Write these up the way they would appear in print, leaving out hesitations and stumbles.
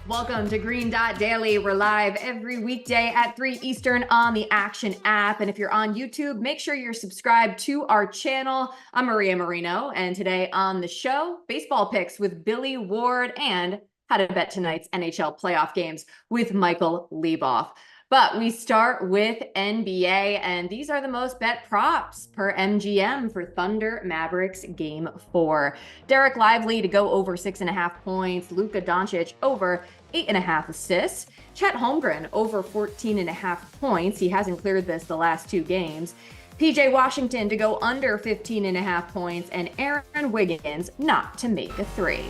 Welcome to Green Dot Daily. We're live every weekday at 3 Eastern on the Action app. And if you're on YouTube, make sure you're subscribed to our channel. I'm Maria Marino, and today on the show, baseball picks with Billy Ward and how to bet tonight's NHL playoff games with Michael Leboff. But we start with NBA, and these are the most bet props per MGM for Thunder Mavericks Game 4. Derek Lively to go over 6.5 points. Luka Doncic over 8.5 assists. Chet Holmgren over 14.5 points. He hasn't cleared this the last 2 games. PJ Washington to go under 15.5 points. And Aaron Wiggins not to make a 3.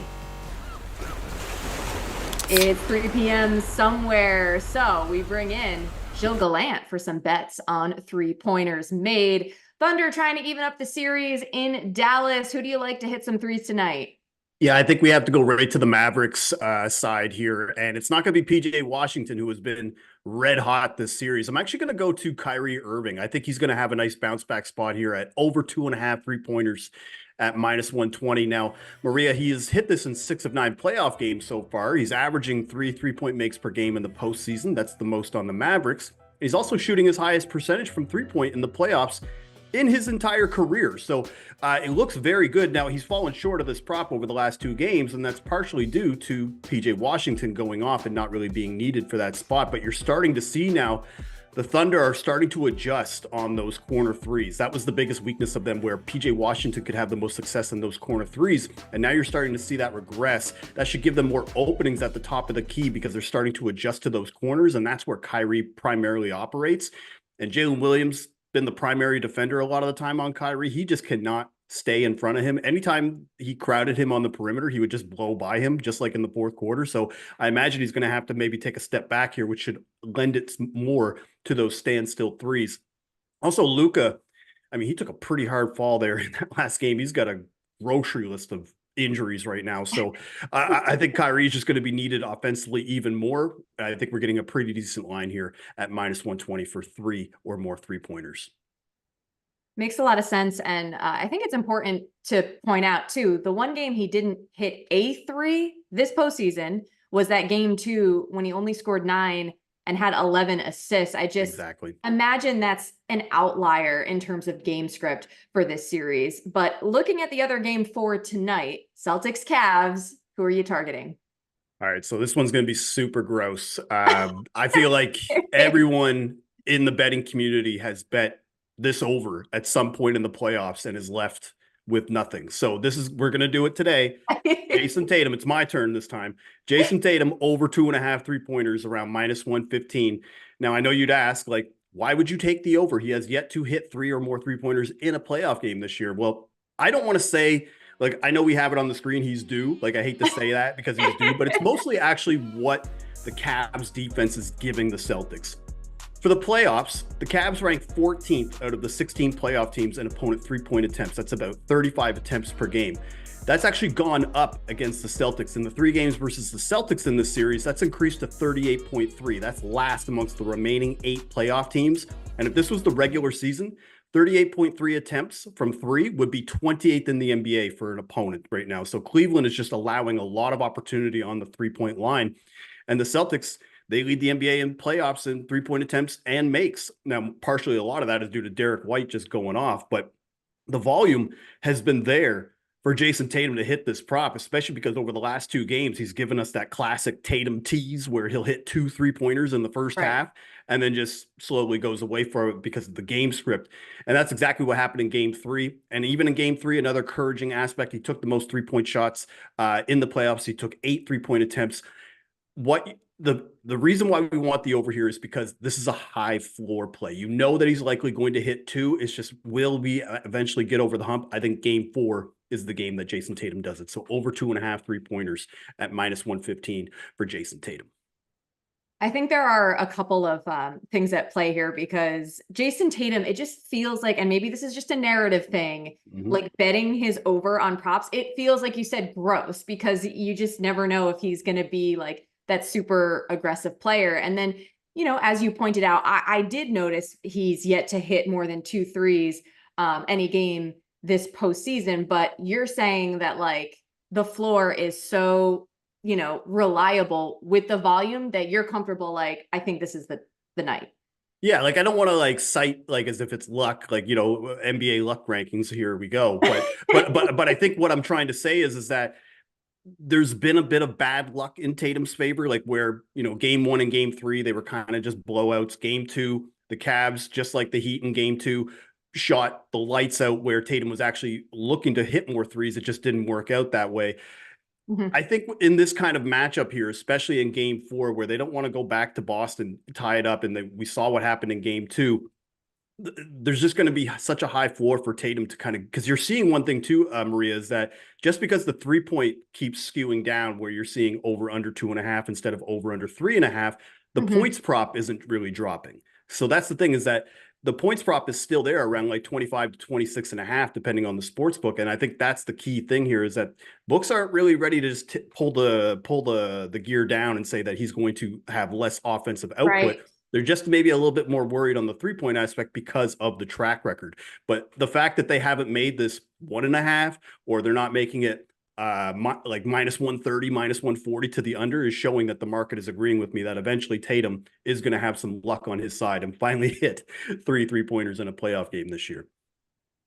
It's 3 p.m. somewhere, so we bring in Gilles Gallant for some bets on 3-pointers made. Thunder trying to even up the series in Dallas. Who do you like to hit some threes tonight? Yeah, I think we have to go right to the Mavericks side here, and it's not going to be PJ Washington, who has been red hot this series. I'm actually going to go to Kyrie Irving. I think he's going to have a nice bounce back spot here at over 2.5 3-pointers at -120. Now, Maria, he has hit this in 6 of 9 playoff games so far. He's averaging 3 3-point makes per game in the postseason. That's the most on the Mavericks. He's also shooting his highest percentage from 3-point in the playoffs in his entire career. So it looks very good. Now, he's fallen short of this prop over the last 2 games, and that's partially due to PJ Washington going off and not really being needed for that spot. But you're starting to see now the Thunder are starting to adjust on those corner threes. That was the biggest weakness of them, where PJ Washington could have the most success in those corner threes. And now you're starting to see that regress. That should give them more openings at the top of the key because they're starting to adjust to those corners. And that's where Kyrie primarily operates. And Jalen Williams been the primary defender a lot of the time on Kyrie. He just cannot stay in front of him. Anytime he crowded him on the perimeter, he would just blow by him, just like in the fourth quarter. So I imagine he's going to have to maybe take a step back here, which should lend it more to those standstill threes. Also, Luka, I mean, he took a pretty hard fall there in that last game. He's got a grocery list of injuries right now. So I think Kyrie is just going to be needed offensively even more. I think we're getting a pretty decent line here at -120 for 3 or more 3-pointers. Makes a lot of sense. And I think it's important to point out, too, the one game he didn't hit a 3 this postseason was that game 2 when he only scored 9 and had 11 assists. I just imagine that's an outlier in terms of game script for this series. But looking at the other game 4 tonight, Celtics Cavs, who are you targeting? All right, so this one's going to be super gross. I feel like everyone in the betting community has bet this over at some point in the playoffs and is left with nothing. So we're going to do it today. Jason Tatum, it's my turn this time. Jason Tatum over 2.5 3-pointers around -115. Now, I know you'd ask, like, why would you take the over? He has yet to hit 3 or more 3-pointers in a playoff game this year. Well, I don't want to say, like, I know we have it on the screen, he's due. Like, I hate to say that because he's due, but it's mostly actually what the Cavs defense is giving the Celtics. For the playoffs, the Cavs rank 14th out of the 16 playoff teams in opponent 3-point attempts. That's about 35 attempts per game. That's actually gone up against the Celtics. In the 3 games versus the Celtics in this series, that's increased to 38.3. That's last amongst the remaining 8 playoff teams. And if this was the regular season, 38.3 attempts from 3 would be 28th in the NBA for an opponent right now. So Cleveland is just allowing a lot of opportunity on the 3-point line. And the Celtics, they lead the NBA in playoffs in 3-point attempts and makes. Now, partially a lot of that is due to Derek White just going off, but the volume has been there for Jason Tatum to hit this prop, especially because over the last 2 games, he's given us that classic Tatum tease where he'll hit 2 3-pointers in the first half and then just slowly goes away from it because of the game script. And that's exactly what happened in game 3. And even in game 3, another encouraging aspect, he took the most 3-point shots in the playoffs. He took 8 3-point attempts. The reason why we want the over here is because this is a high floor play. You know that he's likely going to hit 2. It's just, will we eventually get over the hump? I think game 4 is the game that Jason Tatum does it. So over 2.5 3-pointers at -115 for Jason Tatum. I think there are a couple of things at play here because Jason Tatum, it just feels like, and maybe this is just a narrative thing, like betting his over on props, it feels like you said gross because you just never know if he's going to be like that super aggressive player. And then, you know, as you pointed out, I did notice he's yet to hit more than 2 threes any game this postseason, but you're saying that like the floor is so reliable with the volume that you're comfortable, like, I think this is the night. Yeah, like I don't want to like cite like as if it's luck, like NBA luck rankings. Here we go. But I think what I'm trying to say is that there's been a bit of bad luck in Tatum's favor, like where game 1 and game 3 they were kind of just blowouts. Game 2, the Cavs, just like the Heat in game 2, shot the lights out where Tatum was actually looking to hit more threes. It just didn't work out that way. Mm-hmm. I think in this kind of matchup here, especially in game 4, where they don't want to go back to Boston, tie it up, and we saw what happened in game 2, there's just going to be such a high floor for Tatum to kind of, because you're seeing one thing too, Maria, is that just because the 3-point keeps skewing down, where you're seeing over under 2.5 instead of over under 3.5, the points prop isn't really dropping. So that's the thing, is that the points prop is still there around like 25 to 26.5, depending on the sports book. And I think that's the key thing here, is that books aren't really ready to just pull the gear down and say that he's going to have less offensive output. Right. They're just maybe a little bit more worried on the 3-point aspect because of the track record. But the fact that they haven't made this 1.5, or they're not making it like minus 130, minus 140 to the under, is showing that the market is agreeing with me that eventually Tatum is going to have some luck on his side and finally hit 3-pointers in a playoff game this year.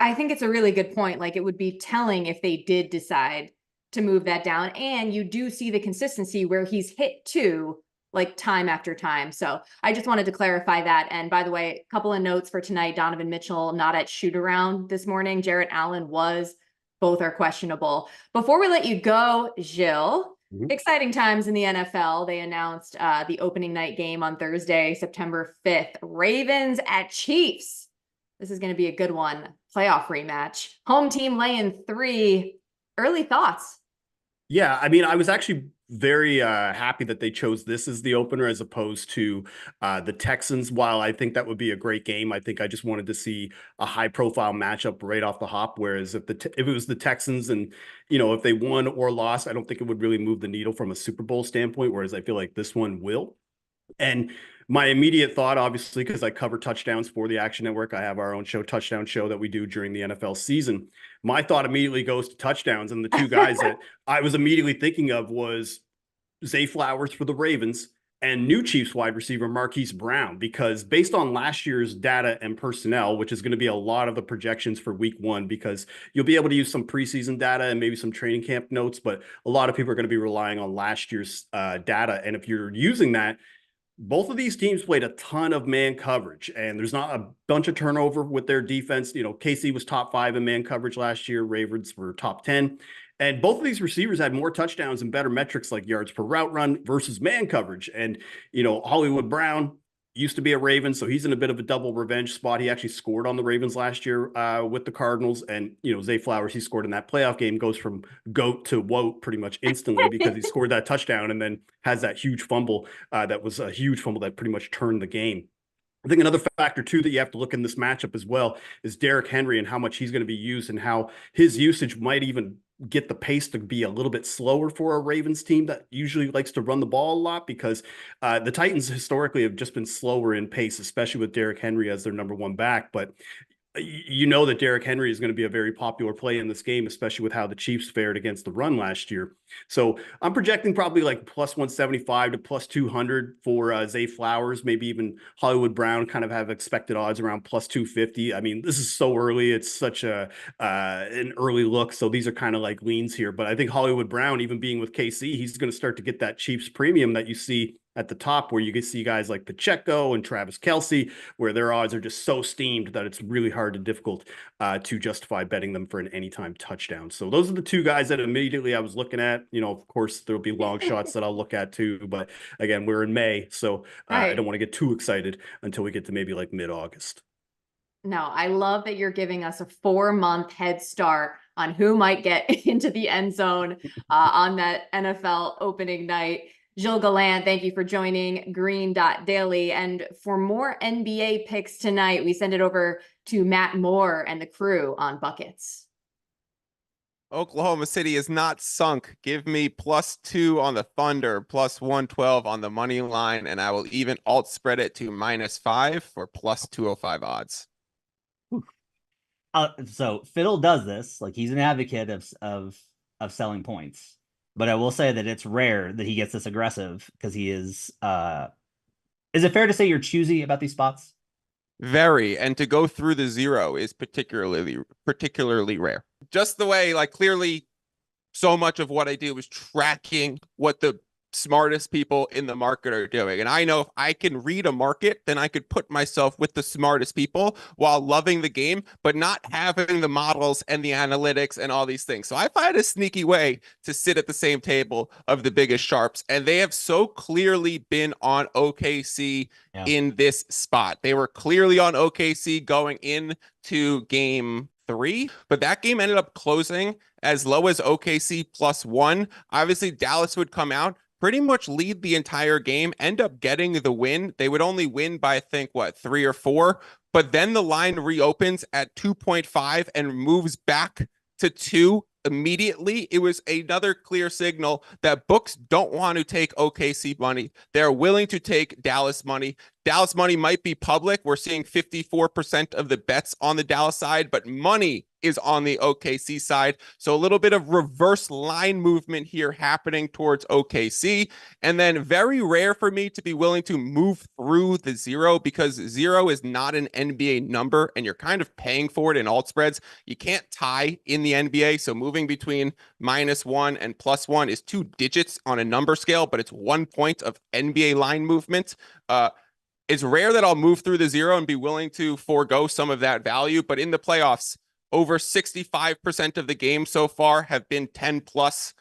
I think it's a really good point. Like, it would be telling if they did decide to move that down. And you do see the consistency where he's hit 2, like, time after time. So I just wanted to clarify that. And by the way, a couple of notes for tonight: Donovan Mitchell not at shoot around this morning. Jarrett Allen was. Both are questionable. Before we let you go, Gilles, exciting times in the NFL. They announced the opening night game on Thursday, September 5th. Ravens at Chiefs. This is going to be a good one. Playoff rematch. Home team laying 3. Early thoughts? Yeah, I mean, I was actually very happy that they chose this as the opener as opposed to the Texans. While I think that would be a great game, I think I just wanted to see a high-profile matchup right off the hop. Whereas if it was the Texans, and if they won or lost, I don't think it would really move the needle from a Super Bowl standpoint. Whereas I feel like this one will. And my immediate thought, obviously, because I cover touchdowns for the Action Network, I have our own touchdown show that we do during the NFL season. My thought immediately goes to touchdowns, and the two guys that I was immediately thinking of was Zay Flowers for the Ravens and new Chiefs wide receiver Marquise Brown, because based on last year's data and personnel, which is going to be a lot of the projections for week 1, because you'll be able to use some preseason data and maybe some training camp notes, but a lot of people are going to be relying on last year's data. And if you're using that, both of these teams played a ton of man coverage, and there's not a bunch of turnover with their defense. KC was top 5 in man coverage last year. Ravens were top 10. And both of these receivers had more touchdowns and better metrics like yards per route run versus man coverage. And, Hollywood Brown used to be a Raven, so he's in a bit of a double revenge spot. He actually scored on the Ravens last year with the Cardinals. And, Zay Flowers, he scored in that playoff game, goes from GOAT to WOAT pretty much instantly because he scored that touchdown and then has that huge fumble. That was a huge fumble that pretty much turned the game. I think another factor, too, that you have to look in this matchup as well is Derrick Henry and how much he's going to be used and how his usage might even get the pace to be a little bit slower for a Ravens team that usually likes to run the ball a lot, because the Titans historically have just been slower in pace, especially with Derrick Henry as their number 1 back. But that Derrick Henry is going to be a very popular play in this game, especially with how the Chiefs fared against the run last year. So I'm projecting probably like plus 175 to plus 200 for Zay Flowers, maybe even Hollywood Brown kind of have expected odds around plus 250. I mean, this is so early. It's such an early look. So these are kind of like leans here. But I think Hollywood Brown, even being with KC, he's going to start to get that Chiefs premium that you see at the top, where you can see guys like Pacheco and Travis Kelce, where their odds are just so steamed that it's really hard and difficult to justify betting them for an anytime touchdown. So those are the two guys that immediately I was looking at. Of course, there'll be long shots that I'll look at too. But again, we're in May, so I don't want to get too excited until we get to maybe like mid-August. No, I love that you're giving us a 4-month head start on who might get into the end zone on that NFL opening night. Gilles Gallant, thank you for joining Green.Daily. And for more NBA picks tonight, we send it over to Matt Moore and the crew on Buckets. Oklahoma City is not sunk. Give me +2 on the Thunder, plus 112 on the money line, and I will even alt spread it to -5 for plus 205 odds. So Fiddle does this, like he's an advocate of selling points. but I will say that it's rare that he gets this aggressive because he is it fair to say you're choosy about these spots? Very, and to go through the zero is particularly rare. Just the way, like, clearly so much of what I do is tracking what the smartest people in the market are doing. And I know if I can read a market, then I could put myself with the smartest people while loving the game, but not having the models and the analytics and all these things. So I find a sneaky way to sit at the same table of the biggest sharps. And they have so clearly been on OKC in this spot. They were clearly on OKC going into game 3, but that game ended up closing as low as OKC +1. Obviously, Dallas would come out, pretty much lead the entire game, end up getting the win. They would only win by, I think, 3 or 4, but then the line reopens at 2.5 and moves back to 2 immediately. It was another clear signal that books don't want to take OKC money. They're willing to take Dallas money. Dallas money might be public. We're seeing 54% of the bets on the Dallas side, but money is on the OKC side. So a little bit of reverse line movement here happening towards OKC. And then very rare for me to be willing to move through the zero, because 0 is not an NBA number and you're kind of paying for it in alt spreads. You can't tie in the NBA. So moving between -1 and +1 is 2 digits on a number scale, but it's 1 point of NBA line movement. It's rare that I'll move through the zero and be willing to forego some of that value, but in the playoffs, over 65% of the games so far have been 10+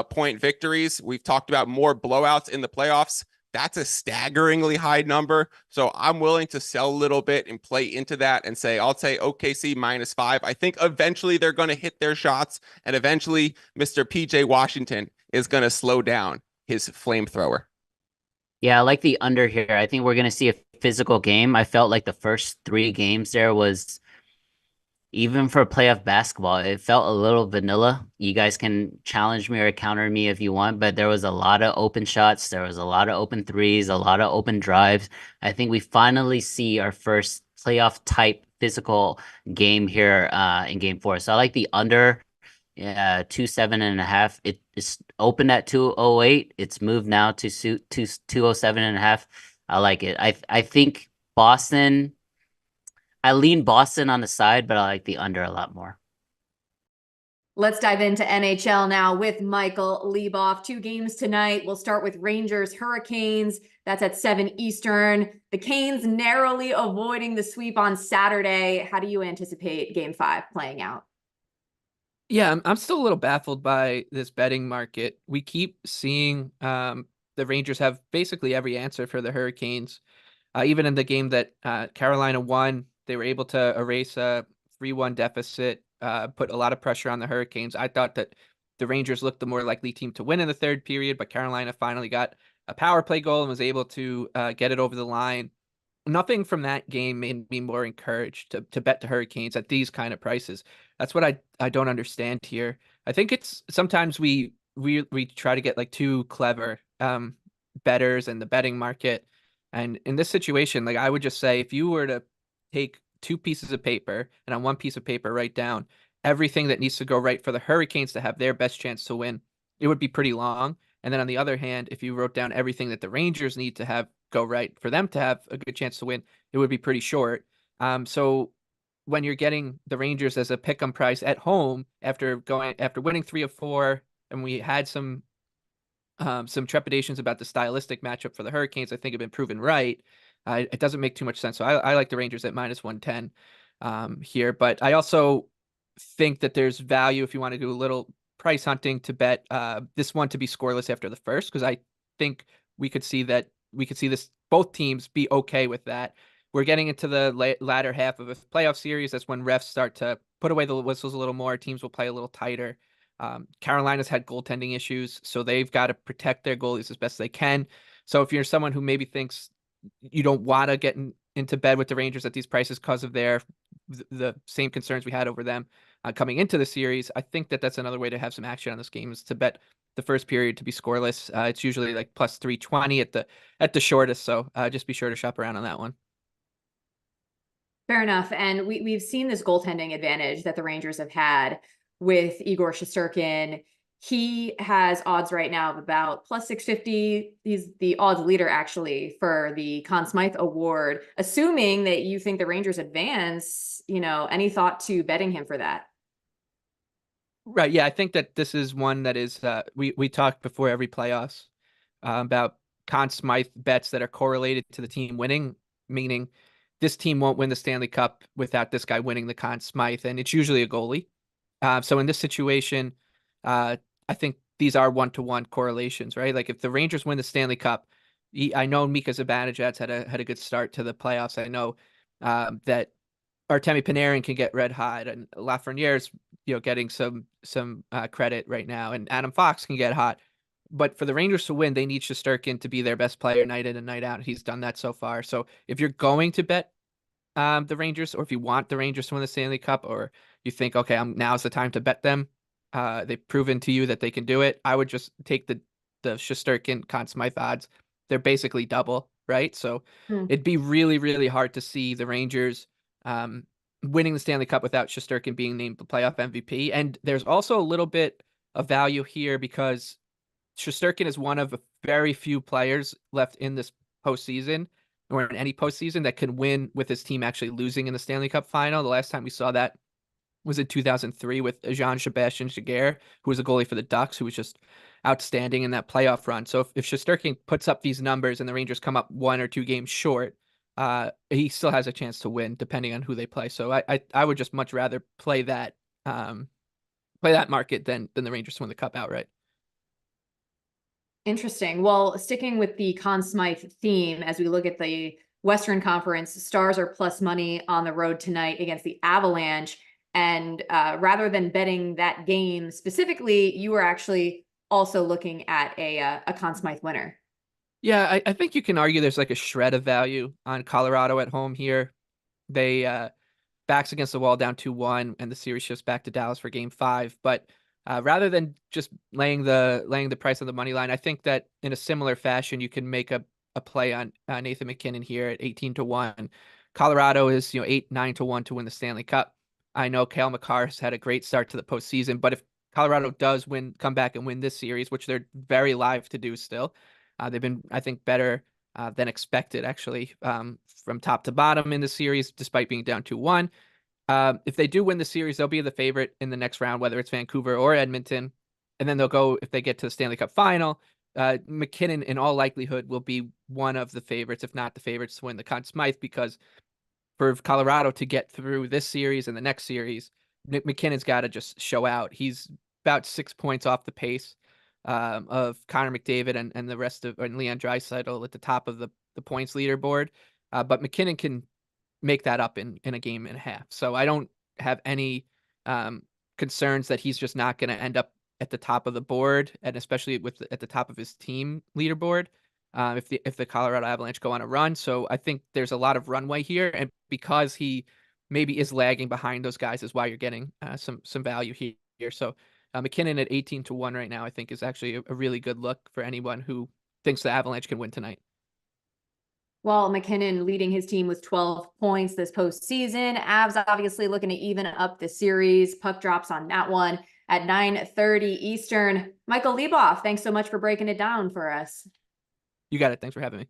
point victories. We've talked about more blowouts in the playoffs. That's a staggeringly high number. So I'm willing to sell a little bit and play into that and say, I'll say OKC -5. I think eventually they're going to hit their shots, and eventually Mr. PJ Washington is going to slow down his flamethrower. Yeah, I like the under here. I think we're going to see a physical game. I felt like the first 3 games there was, even for playoff basketball, it felt a little vanilla. You guys can challenge me or counter me if you want, but there was a lot of open shots. There was a lot of open threes, a lot of open drives. I think we finally see our first playoff type physical game here in game 4. So I like the under 207.5. It's opened at 208. It's moved now to 207.5. I like it. I think Boston, I lean Boston on the side, but I like the under a lot more. Let's dive into NHL now with Michael Leboff. 2 games tonight. We'll start with Rangers Hurricanes. That's at 7 Eastern. The Canes narrowly avoiding the sweep on Saturday. How do you anticipate game 5 playing out? Yeah, I'm still a little baffled by this betting market. We keep seeing the Rangers have basically every answer for the Hurricanes. Even in the game that Carolina won, they were able to erase a 3-1 deficit, put a lot of pressure on the Hurricanes. I thought that the Rangers looked the more likely team to win in the 3rd period, but Carolina finally got a power play goal and was able to get it over the line. Nothing from that game made me more encouraged to bet the Hurricanes at these kind of prices. That's what I don't understand here. I think it's sometimes we try to get like too clever bettors in the betting market. And in this situation, like I would just say, if you were to take 2 pieces of paper and on 1 piece of paper write down everything that needs to go right for the Hurricanes to have their best chance to win, it would be pretty long. And then on the other hand, if you wrote down everything that the Rangers need to have go right for them to have a good chance to win, it would be pretty short. So when you're getting the Rangers as a pick-em price at home after winning 3 of 4, and we had some trepidations about the stylistic matchup for the Hurricanes, I think have been proven right. It doesn't make too much sense. So I like the Rangers at -110 here, but I also think that there's value if you want to do a little price hunting to bet this one to be scoreless after the first, because I think we could see this both teams be okay with that. We're getting into the latter half of a playoff series. That's when refs start to put away the whistles a little more. Teams will play a little tighter. Carolina's had goaltending issues, so they've got to protect their goalies as best they can. So if you're someone who maybe thinks you don't want to get into bed with the Rangers at these prices because of the same concerns we had over them coming into the series, I think that's another way to have some action on this game, is to bet the first period to be scoreless. It's usually like +320 at the shortest, so just be sure to shop around on that one. Fair enough. And we've seen this goaltending advantage that the Rangers have had with Igor Shesterkin. He has odds right now of about plus 650. He's the odds leader actually for the Conn Smythe Award. Assuming that you think the Rangers advance, any thought to betting him for that? Right. Yeah, I think that this is one that is we talked before every playoffs about Conn Smythe bets that are correlated to the team winning, meaning this team won't win the Stanley Cup without this guy winning the Conn Smythe, and it's usually a goalie. So in this situation, I think these are one-to-one correlations, right? Like if the Rangers win the Stanley Cup, I know Mika Zibanejad's had a good start to the playoffs. I know that Artemi Panarin can get red hot, and Lafreniere's getting some credit right now, and Adam Fox can get hot. But for the Rangers to win, they need Shesterkin to be their best player night in and night out. He's done that so far. So if you're going to bet the Rangers, or if you want the Rangers to win the Stanley Cup, or you think, okay, now's the time to bet them, they've proven to you that they can do it, I would just take the Shesterkin Conn Smythe odds. They're basically double, right? So it'd be really, really hard to see the Rangers winning the Stanley Cup without Shesterkin being named the playoff MVP. And there's also a little bit of value here because Shesterkin is one of very few players left in this postseason or in any postseason that can win with his team actually losing in the Stanley Cup final. The last time we saw that was in 2003 with Jean-Sebastien Giguère, who was a goalie for the Ducks, who was just outstanding in that playoff run. So if Shesterkin puts up these numbers and the Rangers come up 1 or 2 games short, he still has a chance to win depending on who they play. So I would just much rather play that market than the Rangers to win the Cup outright. Interesting. Well, sticking with the Conn Smythe theme, as we look at the Western Conference, Stars are plus money on the road tonight against the Avalanche. And rather than betting that game specifically, you were actually also looking at a Conn Smythe winner. Yeah, I think you can argue there's like a shred of value on Colorado at home here. They backs against the wall down 2-1, and the series shifts back to Dallas for game 5. But rather than just laying the price on the money line, I think that in a similar fashion, you can make a play on Nathan MacKinnon here at 18-1. Colorado is 8-9-1 to win the Stanley Cup. I know Cale Makar has had a great start to the postseason, but if Colorado does come back and win this series, which they're very live to do still, they've been, I think, better than expected, actually, from top to bottom in the series, despite being down 2-1. If they do win the series, they'll be the favorite in the next round, whether it's Vancouver or Edmonton. And then they'll go, if they get to the Stanley Cup final, MacKinnon, in all likelihood, will be one of the favorites, if not the favorites, to win the Conn Smythe, because for Colorado to get through this series and the next series, MacKinnon's got to just show out. He's about 6 points off the pace of Connor McDavid and the rest of and Leon Draisaitl at the top of the points leaderboard. But MacKinnon can make that up in a game and a half. So I don't have any concerns that he's just not going to end up at the top of the board, and especially at the top of his team leaderboard if the Colorado Avalanche go on a run. So I think there's a lot of runway here, and because he maybe is lagging behind those guys is why you're getting some value here. So MacKinnon at 18-1 right now, I think, is actually a really good look for anyone who thinks the Avalanche can win tonight. Well, MacKinnon leading his team with 12 points this postseason. Avs obviously looking to even up the series. Puck drops on that one at 9:30 Eastern. Michael Leboff, thanks so much for breaking it down for us. You got it. Thanks for having me.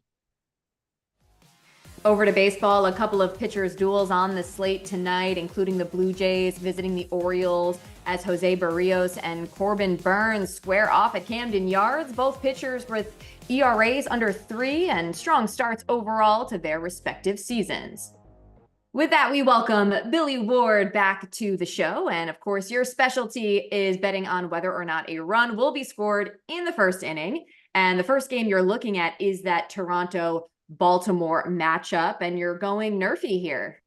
Over to baseball, a couple of pitchers duels on the slate tonight, including the Blue Jays visiting the Orioles as Jose Barrios and Corbin Burns square off at Camden Yards. Both pitchers with ERAs under 3 and strong starts overall to their respective seasons. With that, we welcome Billy Ward back to the show. And of course, your specialty is betting on whether or not a run will be scored in the first inning. And the first game you're looking at is that Toronto-Baltimore matchup, and you're going NRFI here.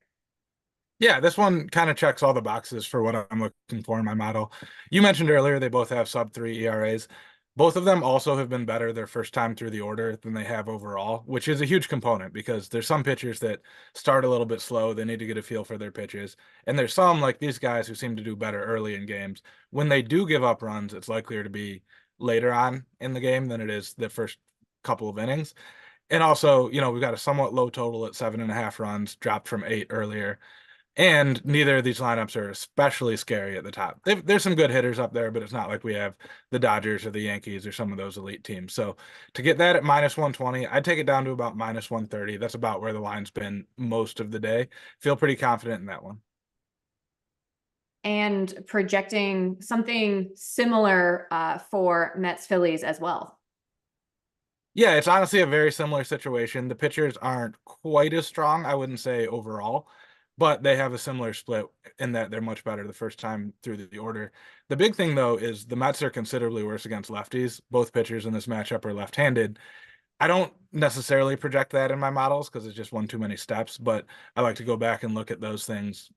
Yeah, this one kind of checks all the boxes for what I'm looking for in my model. You mentioned earlier they both have sub-3 ERAs. Both of them also have been better their first time through the order than they have overall, which is a huge component because there's some pitchers that start a little bit slow. They need to get a feel for their pitches. And there's some, like these guys, who seem to do better early in games. When they do give up runs, it's likelier to be later on in the game than it is the first couple of innings. And also, we've got a somewhat low total at 7.5 runs, dropped from 8 earlier. And neither of these lineups are especially scary at the top. There's some good hitters up there, but it's not like we have the Dodgers or the Yankees or some of those elite teams. So to get that at -120, I'd take it down to about -130. That's about where the line's been most of the day. Feel pretty confident in that one. And projecting something similar for Mets Phillies as well. Yeah, it's honestly a very similar situation. The pitchers aren't quite as strong, I wouldn't say overall, but they have a similar split in that they're much better the first time through the order. The big thing, though, is the Mets are considerably worse against lefties. Both pitchers in this matchup are left-handed. I don't necessarily project that in my models because it's just one too many steps, but I like to go back and look at those things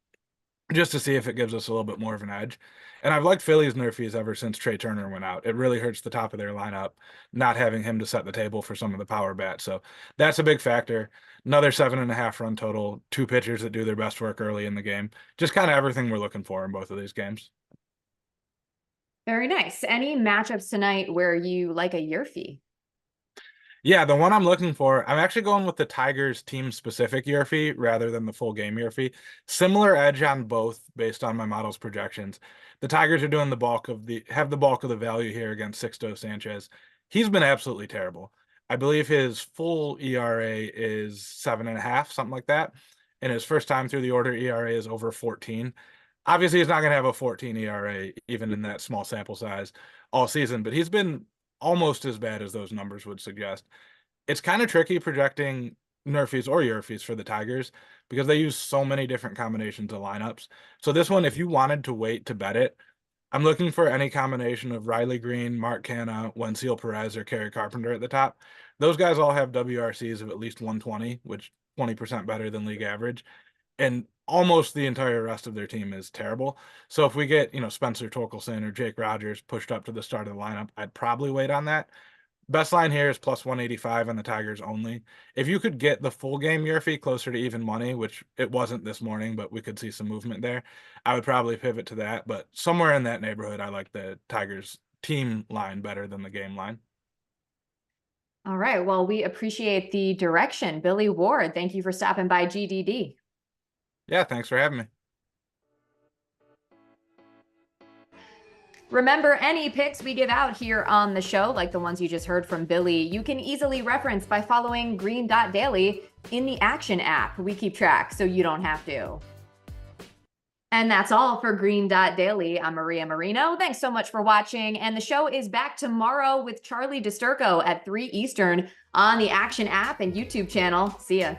just to see if it gives us a little bit more of an edge. And I've liked Phillies NRFIs ever since Trey Turner went out. It really hurts the top of their lineup, not having him to set the table for some of the power bats. So that's a big factor. Another 7.5 run total, 2 pitchers that do their best work early in the game. Just kind of everything we're looking for in both of these games. Very nice. Any matchups tonight where you like a YRFI? Yeah, the one I'm looking for, I'm actually going with the Tigers team-specific YRFI rather than the full game YRFI. Similar edge on both based on my model's projections. The Tigers are doing the bulk of the value here against Sixto Sanchez. He's been absolutely terrible. I believe his full ERA is 7.5, something like that. And his first time through the order ERA is over 14. Obviously, he's not going to have a 14 ERA even in that small sample size all season, but he's been almost as bad as those numbers would suggest. It's kind of tricky projecting NRFIs or YRFIs for the Tigers because they use so many different combinations of lineups. So this one, if you wanted to wait to bet it, I'm looking for any combination of Riley Green, Mark Canha, Wenceel Perez, or Kerry Carpenter at the top. Those guys all have WRCs of at least 120, which 20% better than league average. And almost the entire rest of their team is terrible. So if we get, Spencer Torkelson or Jake Rogers pushed up to the start of the lineup, I'd probably wait on that. Best line here is +185 on the Tigers only. If you could get the full game YRFI closer to even money, which it wasn't this morning, but we could see some movement there, I would probably pivot to that. But somewhere in that neighborhood, I like the Tigers team line better than the game line. All right. Well, we appreciate the direction. Billy Ward, thank you for stopping by GDD. Yeah, thanks for having me. Remember, any picks we give out here on the show, like the ones you just heard from Billy, you can easily reference by following Green Dot Daily in the Action app. We keep track so you don't have to. And that's all for Green Dot Daily. I'm Maria Marino. Thanks so much for watching. And the show is back tomorrow with Charlie DiSturco at 3 Eastern on the Action app and YouTube channel. See ya.